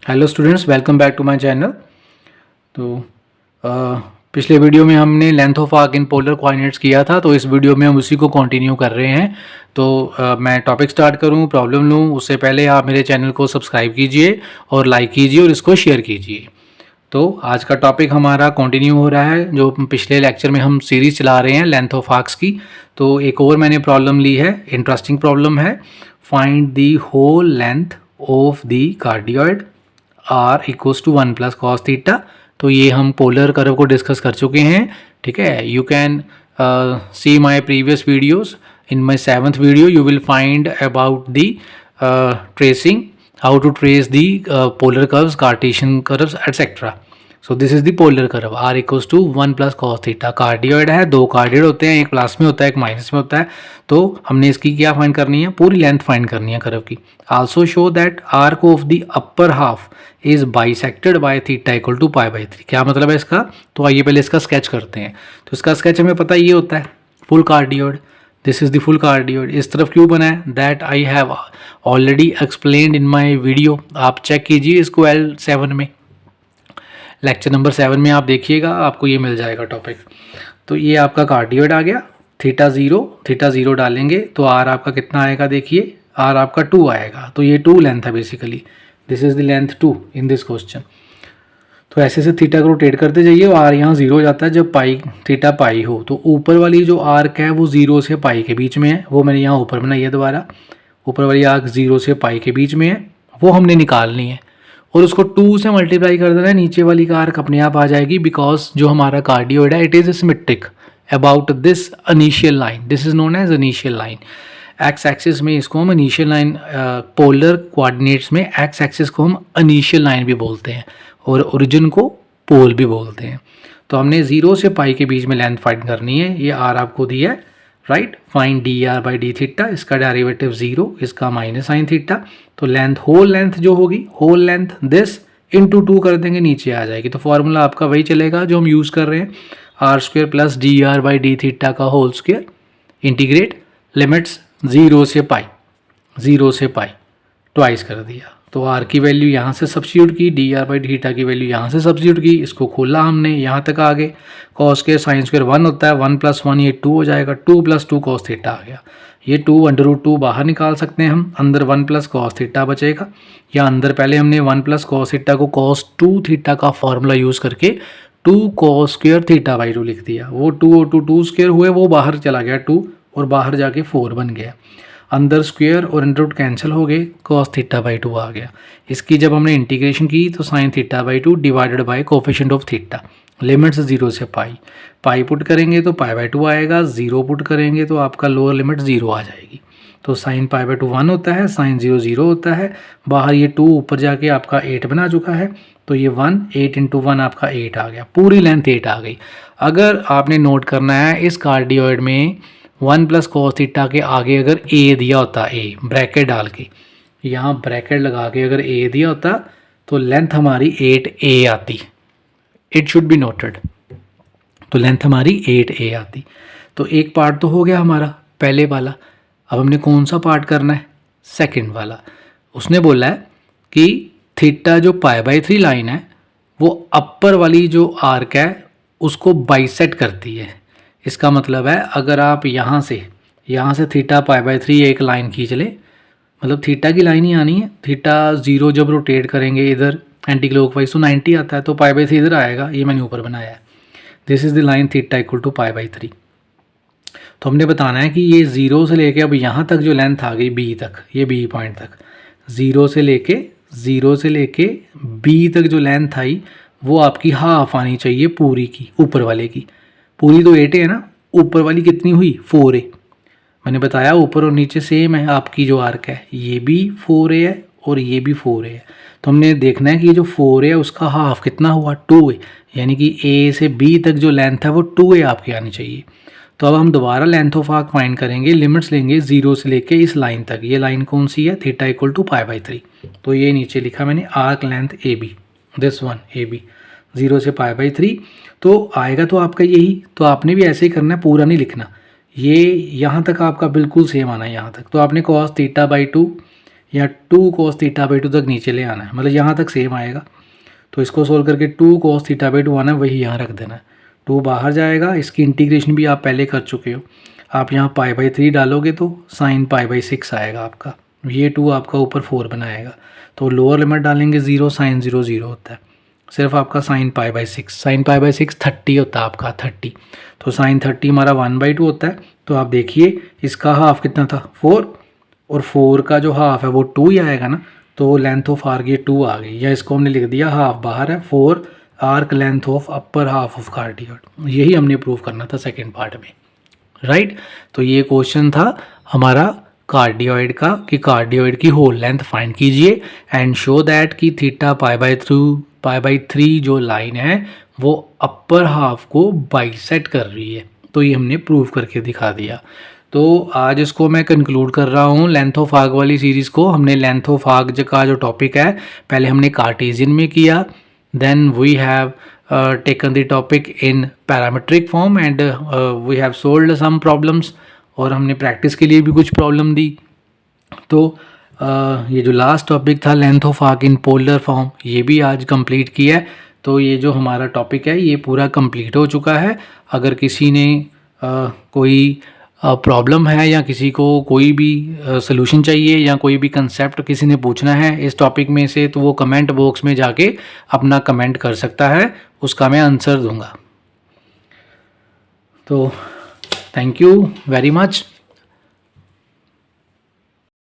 Hello students, welcome back to my channel. तो पिछले video में हमने length of arc in polar coordinates किया था, तो इस वीडियो में हम उसी को कंटिन्यू कर रहे हैं। तो मैं टॉपिक स्टार्ट करूं, प्रॉब्लम लूं उससे पहले आप मेरे चैनल को सब्सक्राइब कीजिए और लाइक कीजिए और इसको शेयर कीजिए। तो आज का टॉपिक हमारा कंटिन्यू हो रहा है, जो पिछले लेक्चर में हम सीरीज चला रहे हैं लेंथ ऑफ आर्क्स की। तो एक और मैंने प्रॉब्लम ली है, इंटरेस्टिंग प्रॉब्लम है। Find the whole length of the cardioid r equals to 1 plus cos theta. तो ये हम पोलर कर्व को डिस्कस कर चुके हैं, ठीक है। You can see my previous videos. In my 7th video you will find about the tracing, how to trace the polar curves, Cartesian curves, etc. So this is the polar curve r equals to 1 plus cos theta। Cardioid है, दो cardioid होते हैं, एक plus में होता है एक minus में होता है। तो हमने इसकी क्या फाइंड करनी है, पूरी लेंथ फाइंड करनी है कर्व की। Also show that arc of the upper half is bisected by theta equal to pi by 3। क्या मतलब है इसका, तो आइए पहले इसका स्केच करते हैं। तो इसका स्केच हमें पता ये होता है full cardioid. This is the full cardioid. इस तरफ क्यों बना है, that I have already explained in my video. आप चेक कीजिए इसको L7 में, लेक्चर नंबर 7 में आप देखिएगा, आपको ये मिल जाएगा टॉपिक। तो ये आपका कार्डियोइड आ गया, थीटा जीरो डालेंगे तो आर आपका कितना आएगा, देखिए आर आपका 2 आएगा। तो ये 2 लेंथ है basically, this is the length 2 in this question. तो ऐसे से थीटा को रोटेट करते जाइए, आर यहाँ 0 हो जाता है जब पाई थीटा पाई हो। तो ऊपर वाली जो आर्क है वो 0 से पाई के बीच में है, वो मैंने यहाँ ऊपर बनाई है दोबारा। ऊपर वाली आर्क 0 से पाई के बीच में है, वो हमने निकालनी है और उसको 2 से मल्टीप्लाई कर देना है। नीचे वाली का आर्क अपने आप आ जाएगी, बिकॉज जो हमारा कार्डियोइड है it is symmetric about this initial line. This is known as initial line. X axis में इसको हम इनिशियल लाइन, पोलर कोऑर्डिनेट्स में एक्स एक्सिस को हम इनिशियल लाइन भी बोलते हैं और ओरिजिन को पोल भी बोलते हैं। तो हमने 0 से पाई के बीच में लेंथ फाइंड करनी है। ये आर आपको दिया है, right. Find D r by d theta, इसका डेरिवेटिव 0, इसका माइनस साइन थीटा। तो लेंथ, होल लेंथ जो होगी, होल लेंथ दिस इंटू 2 कर देंगे, नीचे आ जाएगी। तो फॉर्मूला आपका वही चलेगा जो हम यूज़ कर रहे हैं, r square plus d r by d theta का होल स्क्वेयर, इंटीग्रेट लिमिट्स 0 से पाई ट्वाइस कर दिया। तो आर की वैल्यू यहाँ से सब्स्टिट्यूट की, डी आर बाई थीटा की वैल्यू यहाँ से सब्स्टिट्यूट की, इसको खोला हमने, यहाँ तक आ गए। कॉस स्क्वायर साइन स्क्वायर 1 होता है, 1 प्लस 1 ये 2 हो जाएगा, 2 प्लस 2 कॉस थीटा आ गया। ये 2 √2 बाहर निकाल सकते हैं हम, अंदर 1 प्लस कॉस थीटा बचेगा। या अंदर पहले हमने 1 प्लस कॉस थीटा को कॉस 2 थीटा का फॉर्मूला यूज़ करके 2 कॉस स्क्वायर थीटा बाई 2 लिख दिया। वो 2 और 2 स्क्वायर हुए, वो बाहर चला गया 2 और बाहर जाके 4 बन गया। अंदर स्क्वायर और अंडर रूट कैंसिल हो गए, कॉस थीटा बाई 2 आ गया। इसकी जब हमने इंटीग्रेशन की तो sine theta by 2 divided by coefficient of theta, limits 0 से पाई पुट करेंगे तो पाई बाई 2 आएगा, 0 पुट करेंगे तो आपका लोअर लिमिट 0 आ जाएगी। तो साइन पाई बाई 2 1 होता है, साइन 0 0 होता है। बाहर ये 2 ऊपर जाके आपका 8 बना चुका है, तो ये 1 8 इंटू 1 आपका 8 आ गया, पूरी लेंथ 8 आ गई। अगर आपने नोट करना है इस कार्डियोइड में 1 प्लस कॉस थीटा के आगे अगर ए दिया होता, ए ब्रैकेट डाल के, यहाँ ब्रैकेट लगा के अगर ए दिया होता तो लेंथ हमारी 8a आती। It should be noted. तो लेंथ हमारी 8a आती। तो एक पार्ट तो हो गया हमारा पहले वाला। अब हमने कौन सा पार्ट करना है, सेकंड वाला। उसने बोला है कि थीटा जो पाई बाई 3 लाइन है वो अपर वाली जो आर्क है उसको बाइसेक्ट करती है। इसका मतलब है अगर आप यहाँ से थीटा पाई बाई 3 एक लाइन खींच ले, मतलब थीटा की लाइन ही आनी है। थीटा 0 जब रोटेट करेंगे इधर एंटी क्लॉकवाइज तो 90 आता है, तो पाई बाई 3 इधर आएगा, ये मैंने ऊपर बनाया है। This is the line theta equal to pi by 3। तो हमने बताना है कि ये 0 से लेके अब यहाँ तक जो लेंथ आ गई बी तक, ये बी पॉइंट तक, 0 से लेके बी तक जो लेंथ आई वो आपकी हाफ आनी चाहिए पूरी की, ऊपर वाले की। पूरी तो 8 है ना, ऊपर वाली कितनी हुई 4a। मैंने बताया ऊपर और नीचे सेम है, आपकी जो आर्क है ये भी 4a है और ये भी 4a है। तो हमने देखना है कि ये जो 4a है उसका हाफ कितना हुआ 2a, यानी कि a से b तक जो लेंथ है वो 2a आपकी आनी चाहिए। तो अब हम दोबारा लेंथ ऑफ आर्क फाइंड करेंगे, लिमिट्स लेंगे 0 से लेके इस लाइन तक। ये लाइन कौन सी है, theta equal to pi by 3। तो ये नीचे लिखा मैंने arc length A B, this one A B, 0 से पाई बाई 3। तो आएगा तो आपका यही। तो आपने भी ऐसे ही करना है, पूरा नहीं लिखना। ये यहाँ तक आपका बिल्कुल सेम आना है यहाँ तक। तो आपने कॉस थीटा बाई 2 या 2 cos थीटा बाई 2 तक नीचे ले आना है, मतलब यहाँ तक सेम आएगा। तो इसको सोल्व करके 2 cos थीटा बाई 2 आना है, वही यहाँ रख देना है। 2 बाहर जाएगा, इसकी इंटीग्रेशन भी आप पहले कर चुके हो। आप यहाँ पाई बाई 3 डालोगे तो साइन पाई बाई 6 आएगा आपका, ये 2 आपका ऊपर 4 बनाएगा। तो लोअर लिमिट डालेंगे 0 साइन 0 0 होता है, सिर्फ आपका sine pi by 6, sine pi by 6 30 होता है आपका 30। तो साइन 30 हमारा 1/2 होता है। तो आप देखिए इसका हाफ कितना था 4, और 4 का जो हाफ है वो 2 ही आएगा ना, तो लेंथ ऑफ आर्क ये 2 आ गई, या इसको हमने लिख दिया हाफ बाहर है, 4 arc length of upper half of cardioid. यही हमने प्रूव करना था सेकेंड पार्ट में, राइट। तो ये क्वेश्चन था हमारा कार्डियॉइड का कि कार्डियॉइड की होल लेंथ फाइंड कीजिए एंड शो दैट कि थीटा पाई बाई 3 जो लाइन है वो अपर हाफ को बाइसेक्ट कर रही है। तो ये हमने प्रूव करके दिखा दिया। तो आज इसको मैं कंक्लूड कर रहा हूँ लेंथ ऑफ आर्क वाली सीरीज़ को। हमने लेंथ ऑफ आर्क का जो टॉपिक है पहले हमने कार्टेशियन में किया, then we have taken the topic in parametric form and we have solved some problems, और हमने प्रैक्टिस के लिए भी कुछ प्रॉब्लम दी। तो ये जो लास्ट टॉपिक था length of arc in polar form, ये भी आज कंप्लीट किया है। तो ये जो हमारा टॉपिक है ये पूरा कंप्लीट हो चुका है। अगर किसी ने कोई प्रॉब्लम है या किसी को कोई भी सलूशन चाहिए या कोई भी कंसेप्ट किसी ने पूछना है इस टॉपिक में से, तो वो कमेंट बॉक्स में जाके अपना कमेंट कर सकता है, उसका मैं आंसर दूंगा। तो थैंक यू वेरी मच।